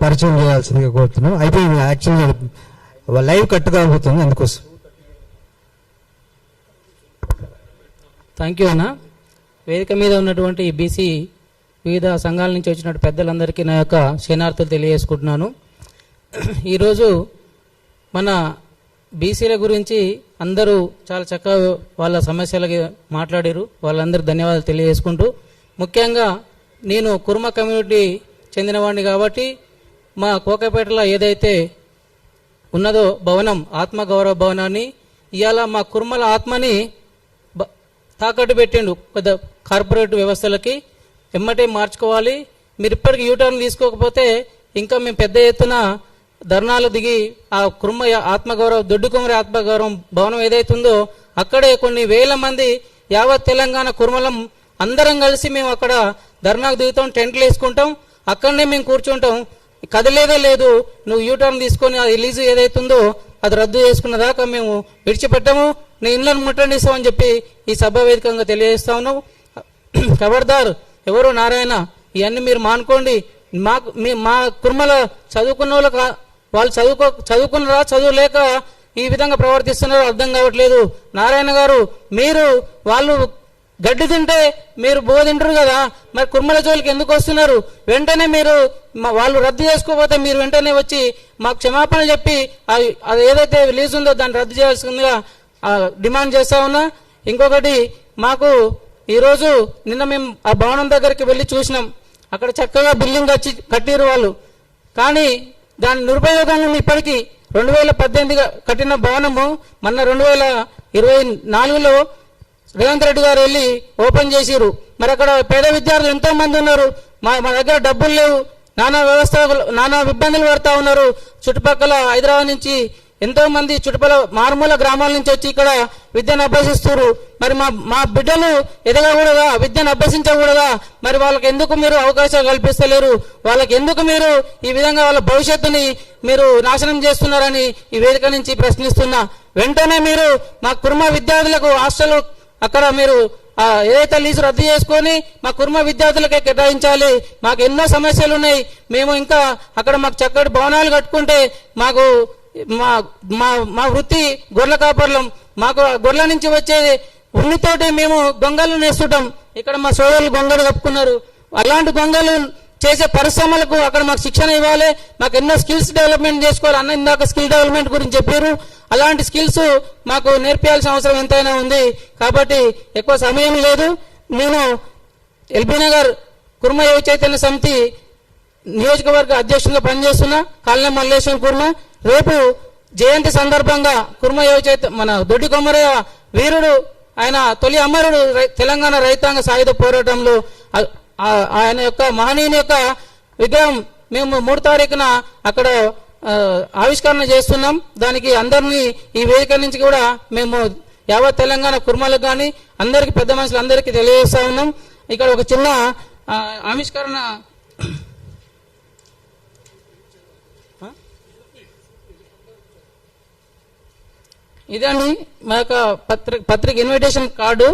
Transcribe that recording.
పరిచయం చేయాల్సిందిగా కోరుతున్నాం. అయిపోయింది, యాక్చువల్గా లైవ్ కట్ కాబోతుంది, అందుకోసం. థ్యాంక్ యూ అన్న. వేదిక మీద ఉన్నటువంటి బీసీ వివిధ సంఘాల నుంచి వచ్చిన పెద్దలందరికీ నా యొక్క శరణార్థులు తెలియజేసుకుంటున్నాను. ఈరోజు మన బీసీల గురించి అందరూ చాలా చక్కగా వాళ్ళ సమస్యలకి మాట్లాడారు. వాళ్ళందరూ ధన్యవాదాలు తెలియజేసుకుంటూ, ముఖ్యంగా నేను కుర్మ కమ్యూనిటీ చెందినవాడిని కాబట్టి మా కోకపేటలో ఏదైతే ఉన్నదో భవనం, ఆత్మగౌరవ భవనాన్ని ఇవాళ మా కుర్మల ఆత్మని తాకట్టు పెట్టిండు పెద్ద కార్పొరేట్ వ్యవస్థలకి. ఎమ్మటే మార్చుకోవాలి, మీరు ఇప్పటికి యూటర్న్ తీసుకోకపోతే ఇంకా మేము పెద్ద ఎత్తున ధర్నాలు దిగి ఆ కుర్మ ఆత్మగౌరవ దొడ్డుకుమరి ఆత్మగౌరవం భవనం ఏదైతుందో అక్కడే కొన్ని వేల మంది యావత్ తెలంగాణ కుర్మలం అందరం కలిసి మేము అక్కడ ధర్నాకు దిగుతాం, టెంట్లు వేసుకుంటాం, అక్కడనే మేము కూర్చుంటాం. కదలేదే లేదు, నువ్వు యూటర్న్ తీసుకొని అది రిలీజ్ ఏదైతుందో అది రద్దు చేసుకున్న దాకా మేము విడిచిపెట్టాము, నేను ఇళ్ళను ముట్టండిస్తామని చెప్పి ఈ సభ వేదికంగా తెలియజేస్తా ఉన్నావు. ఖబర్దార్, ఎవరు నారాయణ, ఇవన్నీ మీరు మానుకోండి. మా కుర్మల చదువుకున్న వాళ్ళకి వాళ్ళు చదువుకున్నారా, చదువు లేక ఈ విధంగా ప్రవర్తిస్తున్నారో అర్థం కావట్లేదు. నారాయణ గారు, మీరు వాళ్ళు గడ్డి తింటే మీరు బో తింటారు కదా, మరి కుర్మల జోలికి ఎందుకు వస్తున్నారు? వెంటనే మీరు వాళ్ళు రద్దు చేసుకోకపోతే మీరు వెంటనే వచ్చి మాకు క్షమాపణలు చెప్పి అది ఏదైతే రిలీజ్ ఉందో దాన్ని రద్దు చేయాల్సిందిగా డిమాండ్ చేస్తా ఉన్నా. ఇంకొకటి, మాకు ఈరోజు నిన్న మేము ఆ భవనం దగ్గరికి వెళ్ళి చూసినాం, అక్కడ చక్కగా బిల్డింగ్ కట్టిరు వాళ్ళు, కానీ దాని నిరుపయోగంగా ఇప్పటికీ 2018 కట్టిన భవనము మొన్న 2024లో రేవంత్ రెడ్డి గారు వెళ్ళి ఓపెన్ చేసిరు. మరి అక్కడ పేద విద్యార్థులు ఎంతో మంది ఉన్నారు, మా దగ్గర డబ్బులు లేవు, నానా ఇబ్బందులు పడతా ఉన్నారు. చుట్టుపక్కల హైదరాబాద్ నుంచి ఎంతో మంది చుట్టుపక్కల మారుమూల గ్రామాల నుంచి వచ్చి ఇక్కడ విద్యను అభ్యసిస్తారు. మరి మా బిడ్డలు ఎదగకూడదా, విద్యను అభ్యసించకూడదా? మరి వాళ్ళకి ఎందుకు మీరు అవకాశాలు కల్పిస్తలేరు? వాళ్ళకి ఎందుకు మీరు ఈ విధంగా వాళ్ళ భవిష్యత్తుని మీరు నాశనం చేస్తున్నారని ఈ వేదిక నుంచి ప్రశ్నిస్తున్నా. వెంటనే మీరు మా కుర్మ విద్యార్థులకు హాస్టల్ అక్కడ మీరు ఏదైతే లీజు రద్దు చేసుకొని మా కుర్మ విద్యార్థులకే కేటాయించాలి. మాకు ఎన్నో సమస్యలు ఉన్నాయి, మేము ఇంకా అక్కడ మాకు చక్కటి భవనాలు కట్టుకుంటే మాకు మా వృత్తి గొర్రెల కాపర్లం, మాకు గొర్రెల నుంచి వచ్చే ఉన్నితోటి మేము గొంగళ్ళు నేస్తుంటాం. ఇక్కడ మా సోదరులు గొంగలు కప్పుకున్నారు. అలాంటి గొంగలు చేసే పరిశ్రమలకు అక్కడ మాకు శిక్షణ ఇవ్వాలి, మాకు ఎన్నో స్కిల్స్ డెవలప్మెంట్ చేసుకోవాలి. అన్న ఇందాక స్కిల్ డెవలప్మెంట్ గురించి చెప్పారు, అలాంటి స్కిల్స్ మాకు నేర్పించాల్సిన అవసరం ఎంతైనా ఉంది. కాబట్టి ఎక్కువ సమయం లేదు. నేను ఎల్బీ నగర్ కుర్మ యువ చైతన్య సమితి నియోజకవర్గ అధ్యక్షులుగా పనిచేస్తున్నా, కాలనీ మల్లేశ్వరం కుర్మ. రేపు జయంతి సందర్భంగా కుర్మ యువ మన దొడ్డి కొమ్మరయ్య వీరుడు, ఆయన తొలి అమరుడు తెలంగాణ రైతాంగ సాయుధ పోరాటంలో ఆయన యొక్క మహనీయుని యొక్క విగ్రహం మేము 3వ తారీఖున అక్కడ ఆవిష్కరణ చేస్తున్నాం. దానికి అందరినీ ఈ వేదిక నుంచి కూడా మేము యావత్ తెలంగాణ కుర్మలకు కానీ అందరికి పెద్ద మనుషులు అందరికీ తెలియజేస్తా ఉన్నాం. ఇక్కడ ఒక చిన్న ఆవిష్కరణ ఇదండి మా యొక్క పత్రిక ఇన్విటేషన్ కార్డు.